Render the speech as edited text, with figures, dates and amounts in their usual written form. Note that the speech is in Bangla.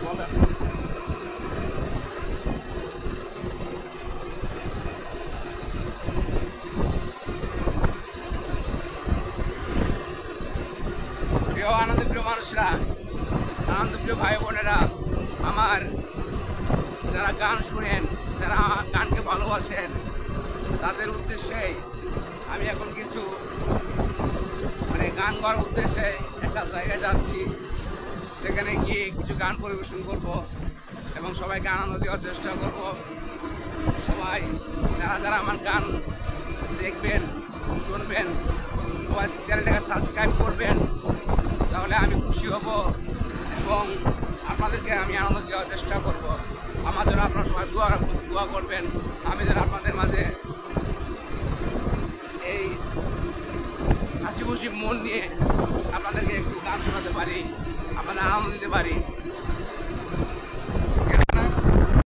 প্রিয় আনন্দপ্রিয় মানুষরা, আনন্দপ্রিয় ভাই বোনেরা, আমার যারা গান শুনেন, যারা গানকে ভালোবাসেন, তাদের উদ্দেশ্যে আমি এখন কিছু গান গাওয়ার উদ্দেশ্যে একটা জায়গায় যাচ্ছি। সেখানে গিয়ে কিছু গান পরিবেশন করব এবং সবাইকে আনন্দ দেওয়ার চেষ্টা করব। সবাই যারা যারা আমার গান দেখবেন, শুনবেন, সবাই চ্যানেলটাকে সাবস্ক্রাইব করবেন, তাহলে আমি খুশি হব এবং আপনাদেরকে আমি আনন্দ দেওয়ার চেষ্টা করব। আমার জন্য আপনারা সবাই দোয়া করবেন, আমি যেন আপনাদের মাঝে এই হাসি খুশি মন নিয়ে আপনাদেরকে একটু গান শোনাতে পারি, আপনাদের আনন্দ দিতে পারি।